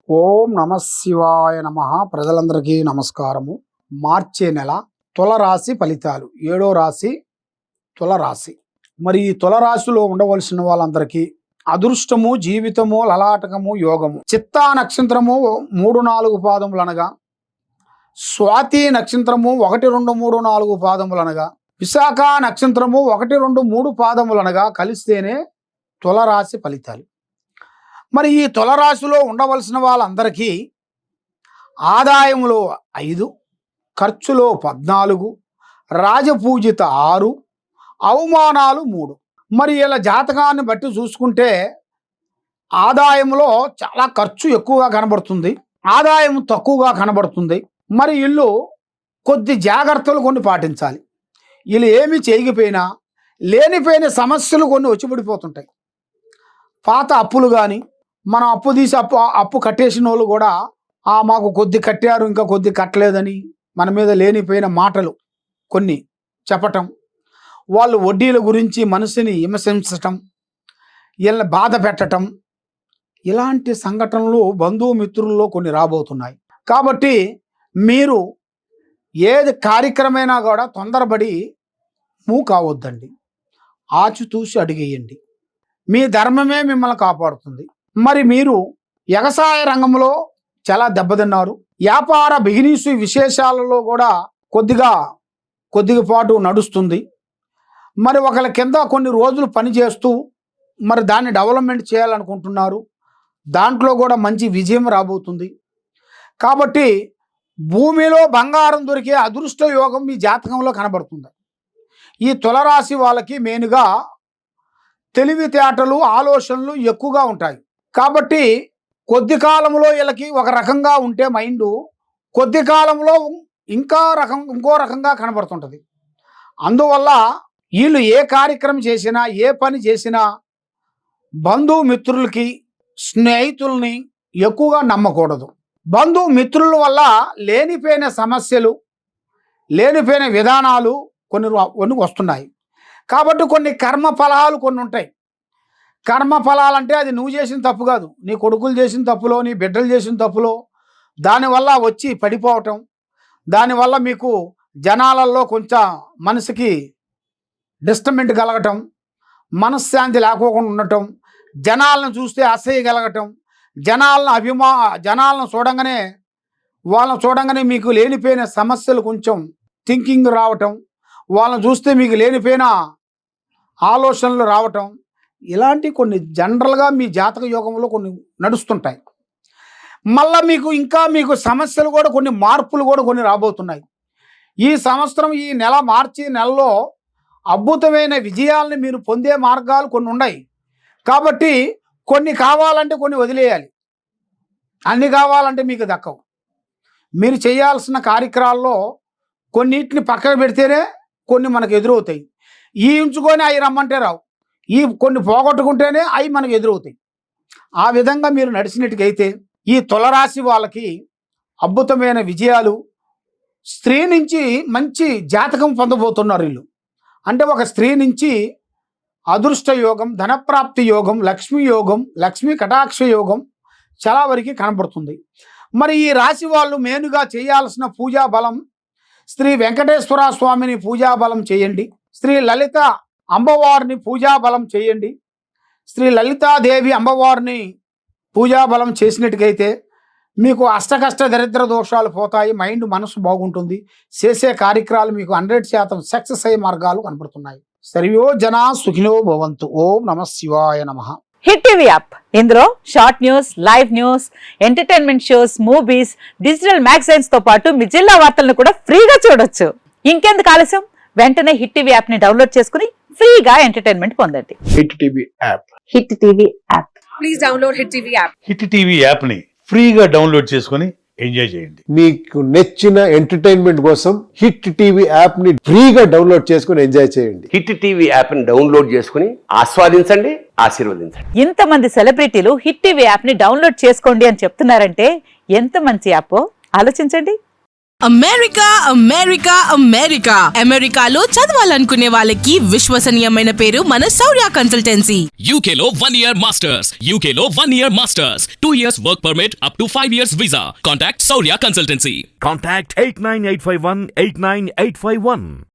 ఓం నమ శివాయ నమ. ప్రజలందరికీ నమస్కారము. మార్చే నెల తులరాశి ఫలితాలు. 7వ రాశి తులరాశి. మరి ఈ తులరాశిలో ఉండవలసిన వాళ్ళందరికీ అదృష్టము, జీవితము, లలాటకము, యోగము. చిత్తా నక్షత్రము 3-4 పాదములు అనగా, స్వాతి నక్షత్రము 1, 2, 3, 4 పాదములు అనగా, విశాఖ నక్షత్రము 1, 2, 3 పాదములు అనగా కలిస్తేనే తులరాశి ఫలితాలు. మరి ఈ తులరాశిలో ఉండవలసిన వాళ్ళందరికీ ఆదాయములో 5, ఖర్చులో 14, రాజపూజిత 6, అవమానాలు 3. మరి ఇలా జాతకాన్ని బట్టి చూసుకుంటే ఆదాయంలో చాలా ఖర్చు ఎక్కువగా కనబడుతుంది, ఆదాయం తక్కువగా కనబడుతుంది. మరి వీళ్ళు కొద్ది జాగ్రత్తలు కొన్ని పాటించాలి. వీళ్ళు ఏమి చేయకపోయినా లేనిపోయిన సమస్యలు కొన్ని వచ్చిపడిపోతుంటాయి. పాత అప్పులు కానీ, మనం అప్పు తీసి అప్పు కట్టేసిన వాళ్ళు కూడా మాకు కొద్ది కట్టారు ఇంకా కొద్ది కట్టలేదని మన మీద లేనిపోయిన మాటలు కొన్ని చెప్పటం, వాళ్ళు వడ్డీల గురించి మనసుని హింసించటం, వీళ్ళని బాధ పెట్టటం, ఇలాంటి సంఘటనలు బంధుమిత్రుల్లో కొన్ని రాబోతున్నాయి. కాబట్టి మీరు ఏది కార్యక్రమైనా కూడా తొందరపడి మూవ్ కావద్దండి. ఆచితూసి అడిగేయండి. మీ ధర్మమే మిమ్మల్ని కాపాడుతుంది. మరి మీరు వ్యవసాయ రంగంలో చాలా దెబ్బతిన్నారు. వ్యాపార బిజినెస్ విశేషాలలో కూడా కొద్దిగా పాటు నడుస్తుంది. మరి ఒకళ్ళ కింద కొన్ని రోజులు పనిచేస్తూ మరి దాన్ని డెవలప్మెంట్ చేయాలనుకుంటున్నారు. దాంట్లో కూడా మంచి విజయం రాబోతుంది. కాబట్టి భూమిలో బంగారం దొరికే అదృష్ట యోగం మీ జాతకంలో కనబడుతుంది. ఈ తులరాశి వాళ్ళకి మెయిన్గా తెలివితేటలు, ఆలోచనలు ఎక్కువగా ఉంటాయి. కాబట్టి కొద్ది కాలంలో వీళ్ళకి ఒక రకంగా ఉంటే మైండ్, కొద్ది కాలంలో ఇంకో రకంగా కనబడుతుంటుంది. అందువల్ల వీళ్ళు ఏ కార్యక్రమం చేసినా, ఏ పని చేసినా బంధుమిత్రులకి, స్నేహితుల్ని ఎక్కువగా నమ్మకూడదు. బంధుమిత్రుల వల్ల లేనిపోయిన సమస్యలు, లేనిపోయిన విధానాలు కొన్ని వస్తున్నాయి. కాబట్టి కొన్ని కర్మ ఫలాలు కొన్ని ఉంటాయి. కర్మ ఫలాలంటే అది నువ్వు చేసిన తప్పు కాదు, నీ కొడుకులు చేసిన తప్పులో, నీ బిడ్డలు చేసిన తప్పులో దానివల్ల వచ్చి పడిపోవటం, దానివల్ల మీకు జనాలలో కొంచెం మనసుకి డిస్టర్బెంట్ కలగటం, మనశ్శాంతి లేకోకుండా ఉండటం, జనాలను చూస్తే అసహ్య కలగటం, జనాలను చూడంగానే మీకు లేనిపోయిన సమస్యలు కొంచెం థింకింగ్ రావటం, వాళ్ళని చూస్తే మీకు లేనిపోయిన ఆలోచనలు రావటం, ఇలాంటి కొన్ని జనరల్గా మీ జాతక యోగంలో కొన్ని నడుస్తుంటాయి. మళ్ళీ మీకు సమస్యలు కూడా కొన్ని మార్పులు కూడా కొన్ని రాబోతున్నాయి. ఈ సంవత్సరం ఈ నెల మార్చి నెలలో అద్భుతమైన విజయాలను మీరు పొందే మార్గాలు కొన్ని ఉన్నాయి. కాబట్టి కొన్ని కావాలంటే కొన్ని వదిలేయాలి, అన్ని కావాలంటే మీకు దక్కవు. మీరు చేయాల్సిన కార్యక్రమాల్లో కొన్నిటిని పక్కన పెడితేనే కొన్ని మనకు ఎదురవుతాయి. ఈ ఉంచుకొని అవి రమ్మంటే రావు, ఈ కొన్ని పోగొట్టుకుంటేనే అవి మనకు ఎదురవుతాయి. ఆ విధంగా మీరు నడిచినట్టుకైతే ఈ తులరాశి వాళ్ళకి అద్భుతమైన విజయాలు, స్త్రీ నుంచి మంచి జాతకం పొందబోతున్నారు వీళ్ళు. అంటే ఒక స్త్రీ నుంచి అదృష్ట యోగం, ధనప్రాప్తి యోగం, లక్ష్మీ యోగం, లక్ష్మీ కటాక్ష యోగం చాలా వరకు కనబడుతుంది. మరి ఈ రాశి వాళ్ళు మెయిన్గా చేయాల్సిన పూజా బలం, శ్రీ వెంకటేశ్వర స్వామిని పూజాబలం చేయండి. శ్రీ లలిత అమ్మవారిని పూజాబలం చేయండి. శ్రీ లలితాదేవి అమ్మవారిని పూజాబలం చేసినట్టుకైతే మీకు అష్టకష్ట దరిద్ర దోషాలు పోతాయి, మైండ్ మనసు బాగుంటుంది, చేసే కార్యక్రమాలు మీకు 100% సక్సెస్ అయ్యే మార్గాలు కనపడుతున్నాయి. సర్వో జనా సుఖినో భవంతు. ఓం నమ శివాయ నమ. హిట్ టీవీ యాప్, ఇందులో short news, live news, entertainment shows, movies, digital magazines తో పాటు మీ జిల్లా వార్తలను కూడా ఫ్రీగా చూడొచ్చు. ఇంకెందుకు ఆలస్యం, వెంటనే హిట్ టీవీ యాప్ ని డౌన్లోడ్ చేసుకుని ఫ్రీగా ఎంటర్టైన్మెంట్ పొందండి. Hit TV app. Hit TV app. Please download hit TV app. Hit TV app ని ఫ్రీగా డౌన్లోడ్ చేసుకుని ఎంజాయ్ చేయండి. మీకు నచ్చిన ఎంటర్టైన్మెంట్ కోసం హిట్ టీవీ యాప్ ని ఫ్రీగా డౌన్లోడ్ చేసుకుని ఎంజాయ్ చేయండి. హిట్ టీవీ యాప్ ని డౌన్లోడ్ చేసుకుని ఆస్వాదించండి, ఆశీర్వదించండి. ఇంతమంది సెలబ్రిటీలు హిట్ టీవీ యాప్ ని డౌన్లోడ్ చేసుకోండి అని చెప్తున్నారంటే ఎంత మంచి యాప్ ఆలోచించండి. అమెరికా అమెరికా అమెరికా అమెరికాలో చదవాలనుకునే వాళ్ళకి విశ్వసనీయమైన పేరు మన శౌర్య consultancy. UK Law 1 Year Masters. UK Law 1 Year Masters. 2 years work permit up to 5 years visa. Contact Saurya Consultancy. Contact 89851 89851.